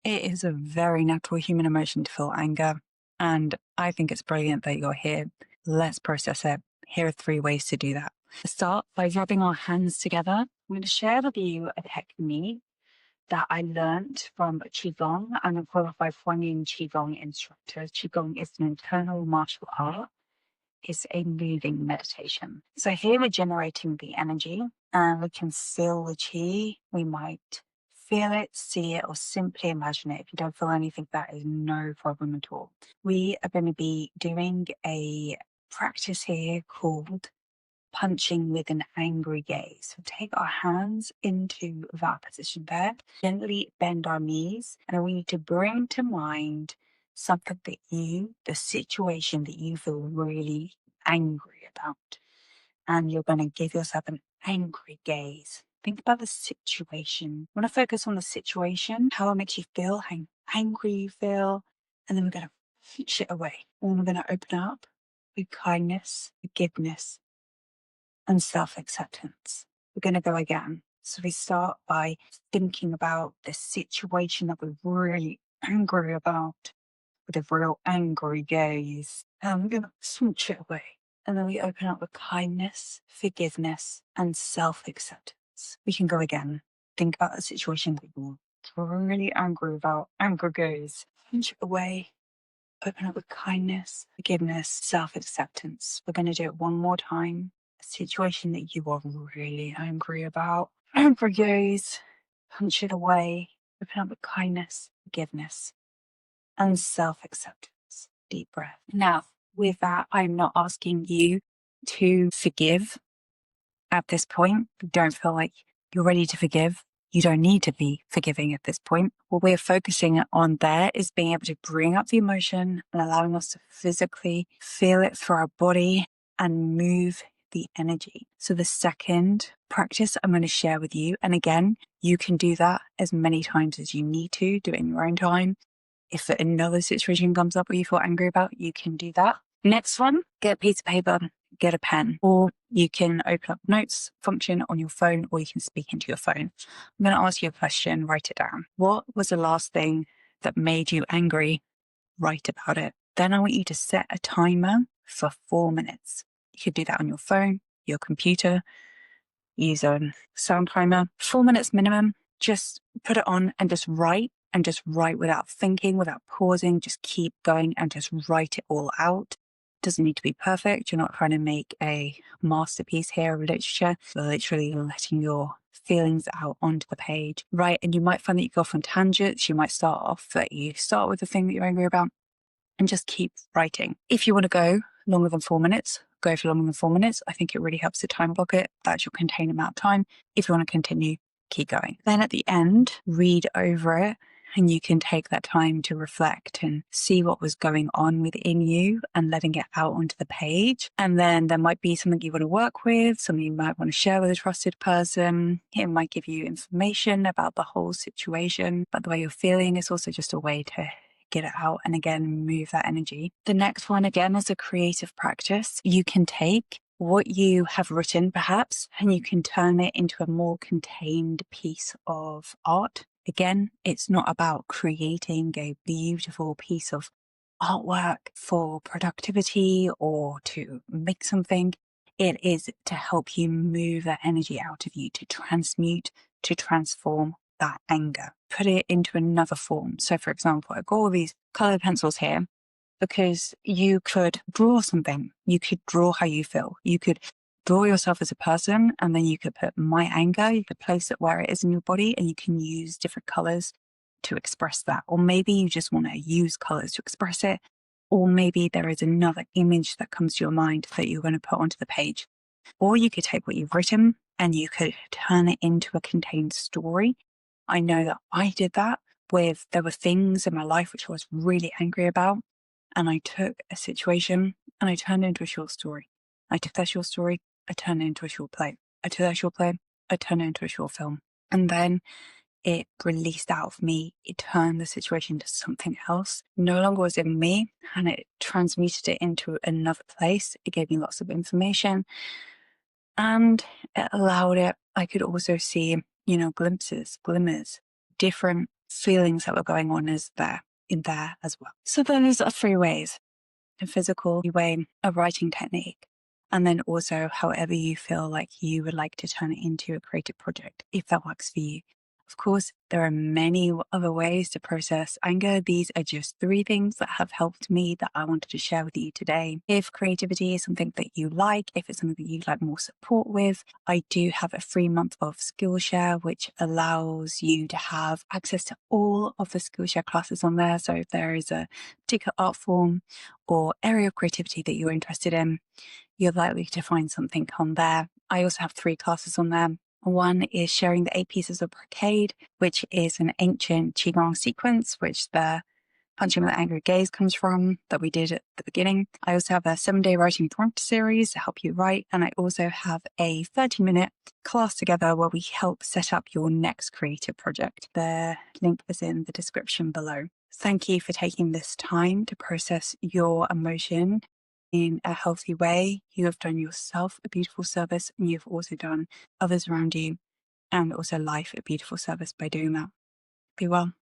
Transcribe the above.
It is a very natural human emotion to feel anger, and I think it's brilliant that you're here. Let's process it. Here are 3 ways to do that. To start by rubbing our hands together, I'm going to share with you a technique that I learned from Qigong. I'm a qualified Huangyin Qigong instructor. Qigong is an internal martial art. It's a moving meditation. So here we're generating the energy and we can feel the qi. We might feel it, see it, or simply imagine it. If you don't feel anything, that is no problem at all. We are going to be doing a practice here called punching with an angry gaze. So take our hands into that position there, gently bend our knees, and we need to bring to mind something that the situation that you feel really angry about. And you're going to give yourself an angry gaze. Think about the situation. You want to focus on the situation, how it makes you feel, how angry you feel, and then we're going to push it away. And then we're going to open up with kindness, forgiveness, and self-acceptance. We're going to go again. So we start by thinking about the situation that we're really angry about with a real angry gaze. And we're going to switch it away. And then we open up with kindness, forgiveness, and self-acceptance. We can go again. Think about the situation that you're really angry about. Anger goes, punch it away. Open up with kindness, forgiveness, self-acceptance. We're going to do it one more time. A situation that you are really angry about. Anger goes, punch it away. Open up with kindness, forgiveness, and self-acceptance. Deep breath. Now, with that, I'm not asking you to forgive at this point. Don't feel like you're ready to forgive. You don't need to be forgiving at this point. What we're focusing on there is being able to bring up the emotion and allowing us to physically feel it through our body and move the energy. So the second practice I'm going to share with you, and again, you can do that as many times as you need to, do it in your own time. If another situation comes up where you feel angry about, you can do that. Next one, get a piece of paper, get a pen, or you can open up notes function on your phone, or you can speak into your phone. I'm going to ask you a question, write it down. What was the last thing that made you angry? Write about it. Then I want you to set a timer for 4 minutes. You could do that on your phone, your computer, use a sound timer. 4 minutes minimum. Just put it on and just write without thinking, without pausing. Just keep going and just write it all out. Doesn't need to be perfect. You're not trying to make a masterpiece here of literature. You're literally letting your feelings out onto the page, right? And you might find that you go off on tangents. You might start off that you start with the thing that you're angry about and just keep writing. If you want to go longer than 4 minutes, go for longer than 4 minutes. I think it really helps to time block it. That's your contained amount of time. If you want to continue, keep going. Then at the end, read over it. And you can take that time to reflect and see what was going on within you and letting it out onto the page. And then there might be something you want to work with, something you might want to share with a trusted person. It might give you information about the whole situation, but the way you're feeling is also just a way to get it out and again, move that energy. The next one, again, is a creative practice. You can take what you have written perhaps, and you can turn it into a more contained piece of art. Again, it's not about creating a beautiful piece of artwork for productivity or to make something. It is to help you move that energy out of you, to transmute, to transform that anger, put it into another form. So for example, I've got all these colored pencils here because you could draw something. You could draw how you feel. You could draw yourself as a person, and then you could put my anger, you could place it where it is in your body, and you can use different colors to express that. Or maybe you just want to use colors to express it. Or maybe there is another image that comes to your mind that you're going to put onto the page. Or you could take what you've written and you could turn it into a contained story. I know that I did that there were things in my life which I was really angry about. And I took a situation and I turned it into a short story. I took that short story, I turned it into a short play. I took that short play, I turned it into a short film. And then it released out of me. It turned the situation into something else. No longer was it me, and it transmuted it into another place. It gave me lots of information and it allowed it. I could also see, glimpses, glimmers, different feelings that were going on in there as well. So those are 3 ways: a physical way, a writing technique, and then also however you feel like you would like to turn it into a creative project, if that works for you. Of course, there are many other ways to process anger. These are just 3 things that have helped me that I wanted to share with you today. If creativity is something that you like, if it's something that you'd like more support with, I do have a free month of Skillshare, which allows you to have access to all of the Skillshare classes on there. So if there is a particular art form or area of creativity that you're interested in, you're likely to find something on there. I also have 3 classes on there. One is sharing the 8 pieces of brocade, which is an ancient Qigong sequence, which the Punching with the Angry Gaze comes from, that we did at the beginning. I also have a 7-day writing prompt series to help you write. And I also have a 30-minute class together where we help set up your next creative project. The link is in the description below. Thank you for taking this time to process your emotion in a healthy way. You have done yourself a beautiful service, and you've also done others around you and also life a beautiful service by doing that. Be well.